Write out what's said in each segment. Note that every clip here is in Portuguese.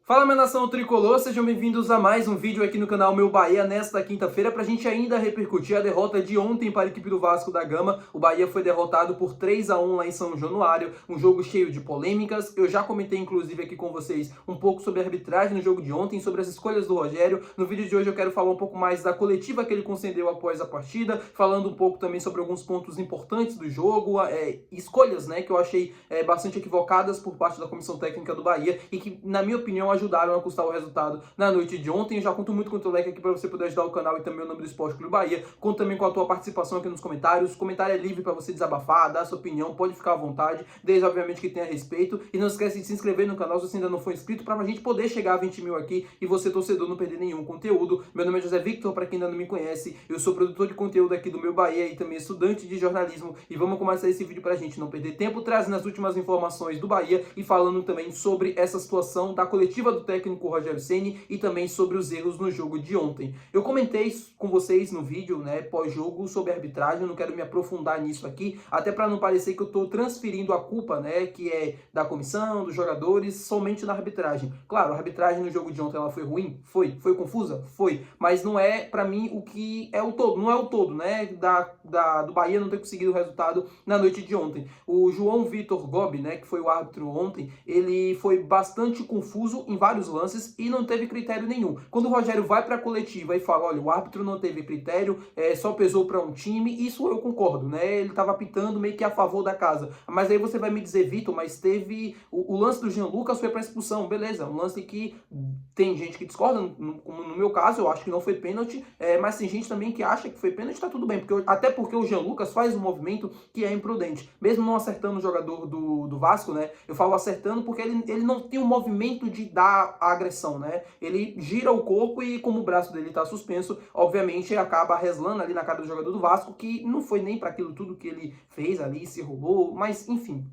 Fala, minha nação tricolor, sejam bem-vindos a mais um vídeo aqui no canal Meu Bahia nesta quinta-feira para a gente ainda repercutir a derrota de ontem para a equipe do Vasco da Gama. O Bahia foi derrotado por 3-1 lá em São Januário, um jogo cheio de polêmicas. Eu já comentei inclusive aqui com vocês um pouco sobre a arbitragem no jogo de ontem, sobre as escolhas do Rogério. No vídeo de hoje eu quero falar um pouco mais da coletiva que ele concedeu após a partida, falando um pouco também sobre alguns pontos importantes do jogo, escolhas, né, que eu achei bastante equivocadas por parte da comissão técnica do Bahia e que, na minha opinião, ajudaram a custar o resultado na noite de ontem. Eu já conto muito com o teu like aqui para você poder ajudar o canal e também o nome do Esporte Clube Bahia. Conto também com a tua participação aqui nos comentários. O comentário é livre para você desabafar, dar sua opinião, pode ficar à vontade, desde obviamente que tenha respeito. E não esquece de se inscrever no canal se você ainda não for inscrito, para a gente poder chegar a 20 mil aqui e você, torcedor, não perder nenhum conteúdo. Meu nome é José Victor, para quem ainda não me conhece, eu sou produtor de conteúdo aqui do Meu Bahia e também estudante de jornalismo. E vamos começar esse vídeo para a gente não perder tempo, trazendo as últimas informações do Bahia e falando também sobre essa situação da coletiva do técnico Rogério Ceni e também sobre os erros no jogo de ontem. Eu comentei com vocês no vídeo, né, pós-jogo, sobre a arbitragem. Eu não quero me aprofundar nisso aqui, até para não parecer que eu estou transferindo a culpa, né, que é da comissão, dos jogadores, somente na arbitragem. Claro, a arbitragem no jogo de ontem ela foi ruim? Foi confusa? Foi. Mas não é, para mim, o que é o todo. Não é o todo, né, do Bahia não ter conseguido o resultado na noite de ontem. O João Vitor Gobi, né, que foi o árbitro ontem, ele foi bastante confuso em vários lances e não teve critério nenhum. Quando o Rogério vai para a coletiva e fala, olha, o árbitro não teve critério, só pesou para um time, isso eu concordo, né? Ele estava apitando meio que a favor da casa. Mas aí você vai me dizer, Vitor, mas teve o lance do Jean Lucas foi para expulsão, beleza? Um lance que tem gente que discorda, no meu caso eu acho que não foi pênalti, mas tem gente também que acha que foi pênalti, tá tudo bem, até porque o Jean Lucas faz um movimento que é imprudente, mesmo não acertando o jogador do Vasco, né? Eu falo acertando porque ele não tem um movimento de dar a agressão, né? Ele gira o corpo e, como o braço dele tá suspenso, obviamente acaba reslando ali na cara do jogador do Vasco, que não foi nem para aquilo tudo que ele fez ali, se rolou, mas enfim.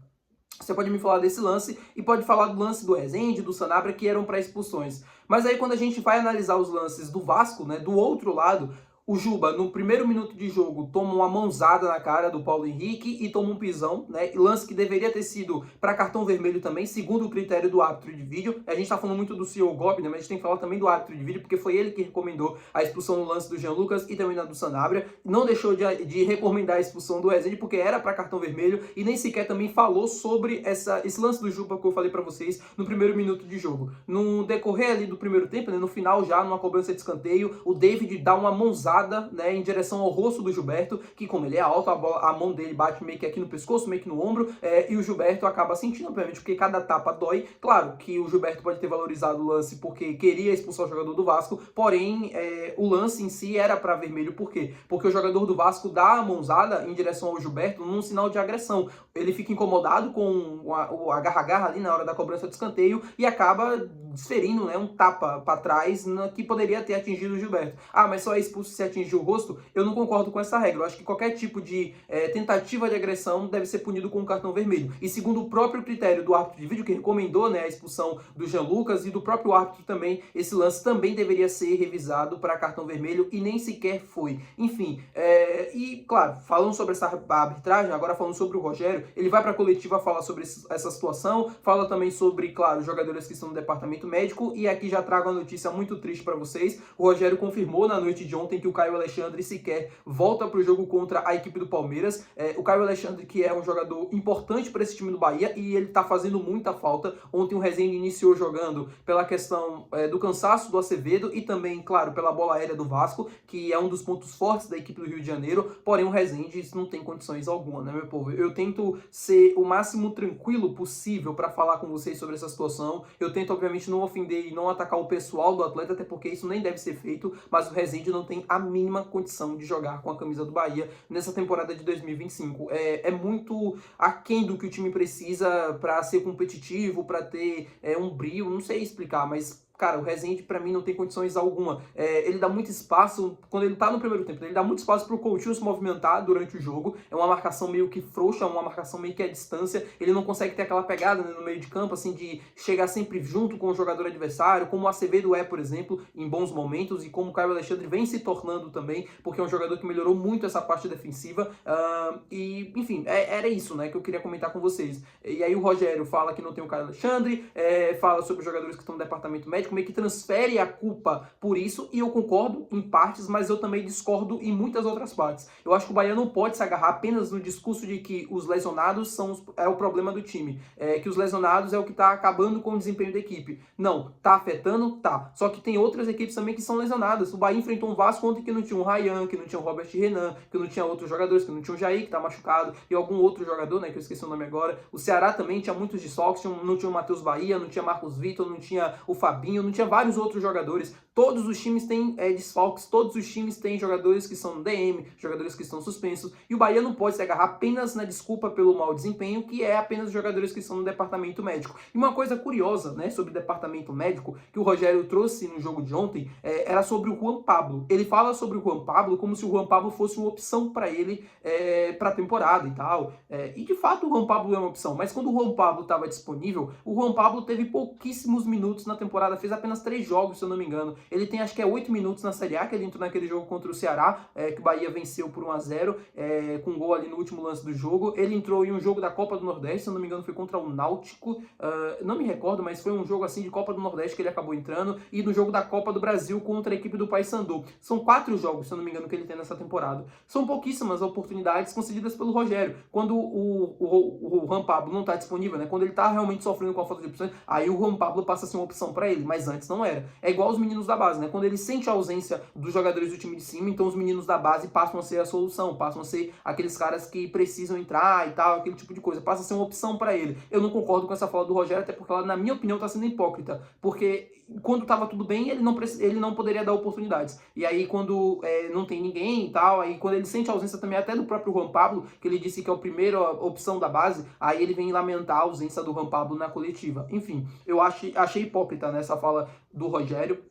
Você pode me falar desse lance e pode falar do lance do Rezende, do Sanabria, que eram para expulsões. Mas aí quando a gente vai analisar os lances do Vasco, né, do outro lado, o Juba, no primeiro minuto de jogo, toma uma mãozada na cara do Paulo Henrique e toma um pisão, né? Lance que deveria ter sido para cartão vermelho também, segundo o critério do árbitro de vídeo. A gente tá falando muito do CEO Gobi, né? Mas a gente tem que falar também do árbitro de vídeo, porque foi ele que recomendou a expulsão no lance do Jean Lucas e também na do Sanabria. Não deixou de recomendar a expulsão do Rezende, porque era para cartão vermelho, e nem sequer também falou sobre esse lance do Juba que eu falei para vocês no primeiro minuto de jogo. No decorrer ali do primeiro tempo, né? No final já, numa cobrança de escanteio, o David dá uma mãozada, né, em direção ao rosto do Gilberto, que como ele é alto, a mão dele bate meio que aqui no pescoço, meio que no ombro, e o Gilberto acaba sentindo, obviamente, porque cada tapa dói. Claro que o Gilberto pode ter valorizado o lance porque queria expulsar o jogador do Vasco, porém, o lance em si era para vermelho. Por quê? Porque o jogador do Vasco dá a mãozada em direção ao Gilberto num sinal de agressão. Ele fica incomodado com o agarra-agarra ali na hora da cobrança de escanteio e acaba desferindo, né, um tapa para trás que poderia ter atingido o Gilberto. Ah, mas só é expulso se atingir o rosto? Eu não concordo com essa regra. Eu acho que qualquer tipo de tentativa de agressão deve ser punido com um cartão vermelho. E segundo o próprio critério do árbitro de vídeo, que recomendou, né, a expulsão do Jean Lucas, e do próprio árbitro também, esse lance também deveria ser revisado para cartão vermelho e nem sequer foi. Enfim, e claro, falando sobre essa arbitragem, agora falando sobre o Rogério, ele vai para a coletiva falar sobre essa situação, fala também sobre, claro, os jogadores que estão no departamento médico, e aqui já trago uma notícia muito triste para vocês. O Rogério confirmou na noite de ontem que o Caio Alexandre sequer volta para o jogo contra a equipe do Palmeiras. O Caio Alexandre, que é um jogador importante para esse time do Bahia, e ele está fazendo muita falta. Ontem o Rezende iniciou jogando pela questão do cansaço do Acevedo e também, claro, pela bola aérea do Vasco, que é um dos pontos fortes da equipe do Rio de Janeiro, porém o Rezende não tem condições alguma, né, meu povo? Eu tento ser o máximo tranquilo possível para falar com vocês sobre essa situação. Eu tento, obviamente, não ofender e não atacar o pessoal do atleta, até porque isso nem deve ser feito, mas o Rezende não tem a mínima condição de jogar com a camisa do Bahia nessa temporada de 2025. É muito aquém do que o time precisa para ser competitivo, para ter um brilho, não sei explicar, mas cara, o Rezende pra mim não tem condições alguma. Ele dá muito espaço, quando ele tá no primeiro tempo, ele dá muito espaço pro Coutinho se movimentar durante o jogo, é uma marcação meio que frouxa, uma marcação meio que à distância, ele não consegue ter aquela pegada, né, no meio de campo, assim, de chegar sempre junto com o jogador adversário, como o Acevedo por exemplo, em bons momentos, e como o Caio Alexandre vem se tornando também, porque é um jogador que melhorou muito essa parte defensiva, e, enfim, era isso, né, que eu queria comentar com vocês. E aí o Rogério fala que não tem o Caio Alexandre, fala sobre os jogadores que estão no departamento médico, meio que transfere a culpa por isso, e eu concordo em partes, mas eu também discordo em muitas outras partes. Eu acho que o Bahia não pode se agarrar apenas no discurso de que os lesionados é o problema do time, que os lesionados é o que está acabando com o desempenho da equipe. Não, tá afetando? Tá. Só que tem outras equipes também que são lesionadas. O Bahia enfrentou um Vasco ontem que não tinha um Ryan, que não tinha o Robert Renan, que não tinha outros jogadores, que não tinha o Jair, que tá machucado, e algum outro jogador, né, que eu esqueci o nome agora. O Ceará também tinha muitos desfalques, não tinha o Matheus Bahia, não tinha Marcos Vitor, não tinha o Fabinho, não tinha vários outros jogadores. Todos os times têm desfalques, todos os times têm jogadores que são no DM, jogadores que estão suspensos, e o Bahia não pode se agarrar apenas na desculpa pelo mau desempenho, que é apenas os jogadores que estão no departamento médico. E uma coisa curiosa, né, sobre o departamento médico, que o Rogério trouxe no jogo de ontem, era sobre o Juan Pablo. Ele fala sobre o Juan Pablo como se o Juan Pablo fosse uma opção para ele para a temporada e tal. E de fato o Juan Pablo é uma opção, mas quando o Juan Pablo estava disponível, o Juan Pablo teve pouquíssimos minutos na temporada, fez apenas 3 jogos, se eu não me engano. Ele tem acho que 8 minutos na Série A, que ele entrou naquele jogo contra o Ceará, que o Bahia venceu por 1-0, com um gol ali no último lance do jogo. Ele entrou em um jogo da Copa do Nordeste, se eu não me engano foi contra o Náutico, não me recordo, mas foi um jogo assim de Copa do Nordeste que ele acabou entrando, e no jogo da Copa do Brasil contra a equipe do Paysandu. São 4 jogos, se eu não me engano, que ele tem nessa temporada. São pouquíssimas oportunidades concedidas pelo Rogério. Quando o Juan Pablo não está disponível, né, quando ele está realmente sofrendo com a falta de opções, aí o Juan Pablo passa a ser uma opção para ele, mas antes não era. É igual os meninos da base, né, quando ele sente a ausência dos jogadores do time de cima, então os meninos da base passam a ser a solução, passam a ser aqueles caras que precisam entrar e tal, aquele tipo de coisa, passa a ser uma opção para ele. Eu não concordo com essa fala do Rogério, até porque ela, na minha opinião, está sendo hipócrita, porque quando estava tudo bem, ele não poderia dar oportunidades. E aí, quando não tem ninguém e tal, aí quando ele sente a ausência também até do próprio Juan Pablo, que ele disse que é a primeira opção da base, aí ele vem lamentar a ausência do Juan Pablo na coletiva. Enfim, eu achei hipócrita nessa fala do Rogério,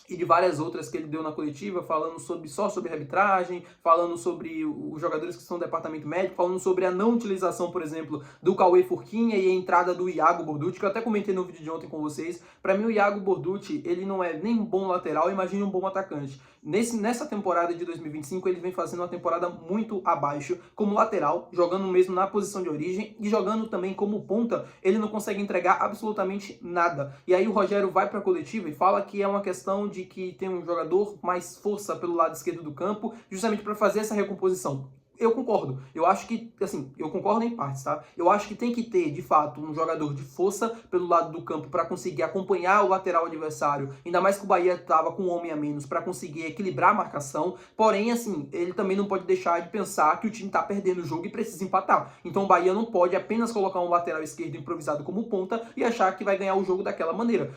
e de várias outras que ele deu na coletiva, falando só sobre arbitragem, falando sobre os jogadores que estão no departamento médico, falando sobre a não utilização, por exemplo, do Cauê Furquinha e a entrada do Iago Borducci, que eu até comentei no vídeo de ontem com vocês. Para mim, o Iago Borducci, ele não é nem um bom lateral, imagine um bom atacante. Nessa temporada de 2025, ele vem fazendo uma temporada muito abaixo, como lateral, jogando mesmo na posição de origem e jogando também como ponta, ele não consegue entregar absolutamente nada. E aí o Rogério vai para a coletiva e fala que é uma questão de que tem um jogador mais força pelo lado esquerdo do campo, justamente para fazer essa recomposição. Eu concordo. Eu acho que, assim, eu concordo em partes, tá? Eu acho que tem que ter, de fato, um jogador de força pelo lado do campo para conseguir acompanhar o lateral adversário, ainda mais que o Bahia estava com um homem a menos para conseguir equilibrar a marcação. Porém, assim, ele também não pode deixar de pensar que o time tá perdendo o jogo e precisa empatar. Então o Bahia não pode apenas colocar um lateral esquerdo improvisado como ponta e achar que vai ganhar o jogo daquela maneira.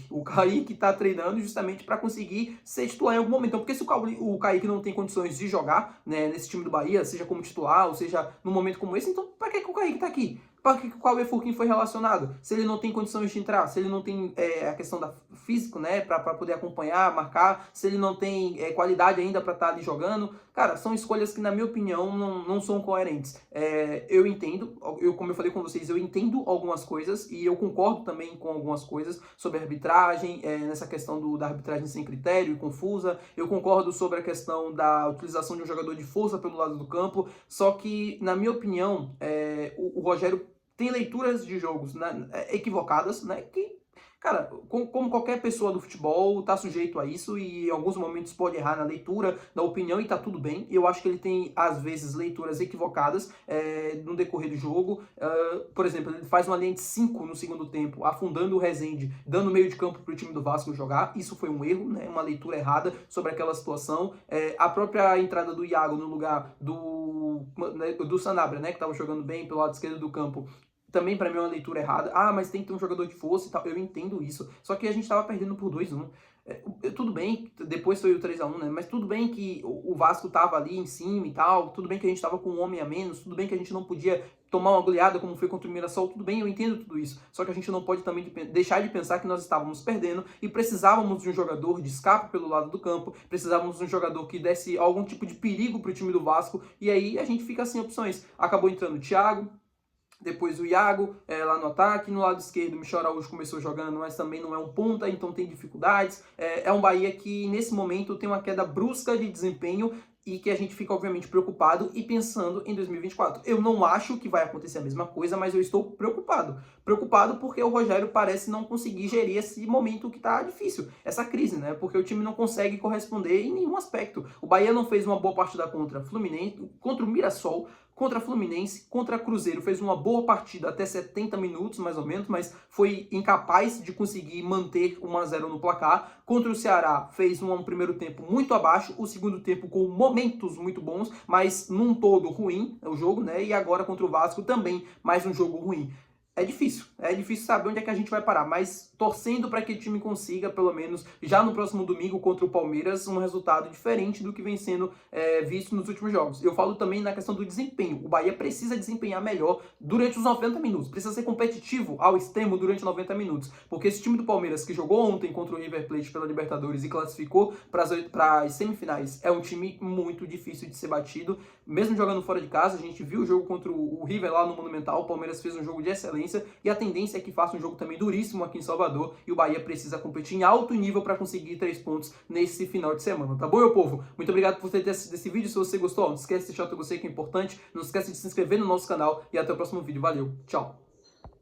O Kaique tá treinando justamente para conseguir ser titular em algum momento. Então, porque se o Kaique não tem condições de jogar, né, nesse time do Bahia, seja como titular, ou seja num momento como esse, então para que o Kaique tá aqui? Para que o Cauê Furquim foi relacionado? Se ele não tem condições de entrar, se ele não tem a questão da físico, né, para poder acompanhar, marcar, se ele não tem qualidade ainda para estar ali jogando, cara, são escolhas que, na minha opinião, não são coerentes. Eu entendo, como eu falei com vocês, eu entendo algumas coisas e eu concordo também com algumas coisas sobre a arbitragem, nessa questão da arbitragem sem critério e confusa. Eu concordo sobre a questão da utilização de um jogador de força pelo lado do campo, só que, na minha opinião, o Rogério tem leituras de jogos, né, equivocadas, né, que, cara, como qualquer pessoa do futebol, tá sujeito a isso e em alguns momentos pode errar na leitura, da opinião, e tá tudo bem. Eu acho que ele tem, às vezes, leituras equivocadas no decorrer do jogo. Por exemplo, ele faz uma linha de 5 no segundo tempo, afundando o Rezende, dando meio de campo pro time do Vasco jogar. Isso foi um erro, né, uma leitura errada sobre aquela situação. A própria entrada do Iago no lugar do Sanabria, né, que tava jogando bem pelo lado esquerdo do campo, também pra mim é uma leitura errada. Ah, mas tem que ter um jogador de força e tal. Eu entendo isso. Só que a gente tava perdendo por 2-1. Tudo bem, depois foi o 3-1, né? Mas tudo bem que o Vasco tava ali em cima e tal. Tudo bem que a gente tava com um homem a menos. Tudo bem que a gente não podia tomar uma goleada como foi contra o Mirassol. Tudo bem, eu entendo tudo isso. Só que a gente não pode também deixar de pensar que nós estávamos perdendo e precisávamos de um jogador de escape pelo lado do campo. Precisávamos de um jogador que desse algum tipo de perigo pro time do Vasco. E aí a gente fica sem opções. Acabou entrando o Thiago, depois o Iago lá no ataque, no lado esquerdo o Michel Araújo começou jogando, mas também não é um ponta, então tem dificuldades. É um Bahia que nesse momento tem uma queda brusca de desempenho e que a gente fica obviamente preocupado e pensando em 2024. Eu não acho que vai acontecer a mesma coisa, mas eu estou preocupado. Preocupado porque o Rogério parece não conseguir gerir esse momento que tá difícil, essa crise, né? Porque o time não consegue corresponder em nenhum aspecto. O Bahia não fez uma boa partida contra Fluminense, contra o Mirassol, contra Fluminense, contra Cruzeiro, fez uma boa partida até 70 minutos, mais ou menos, mas foi incapaz de conseguir manter 1-0 no placar. Contra o Ceará, fez um primeiro tempo muito abaixo, o segundo tempo com momentos muito bons, mas num todo ruim o jogo, né? E agora contra o Vasco também, mais um jogo ruim. É difícil saber onde é que a gente vai parar, mas torcendo para que o time consiga, pelo menos já no próximo domingo contra o Palmeiras, um resultado diferente do que vem sendo visto nos últimos jogos. Eu falo também na questão do desempenho. O Bahia precisa desempenhar melhor durante os 90 minutos, precisa ser competitivo ao extremo durante 90 minutos, porque esse time do Palmeiras que jogou ontem contra o River Plate pela Libertadores e classificou para as semifinais, é um time muito difícil de ser batido, mesmo jogando fora de casa. A gente viu o jogo contra o River lá no Monumental, o Palmeiras fez um jogo de excelência, e a tendência é que faça um jogo também duríssimo aqui em Salvador, e o Bahia precisa competir em alto nível para conseguir 3 pontos nesse final de semana, tá bom, meu povo? Muito obrigado por ter assistido esse vídeo. Se você gostou, não esquece de deixar o teu gostei, que é importante, não esquece de se inscrever no nosso canal, e até o próximo vídeo. Valeu, tchau!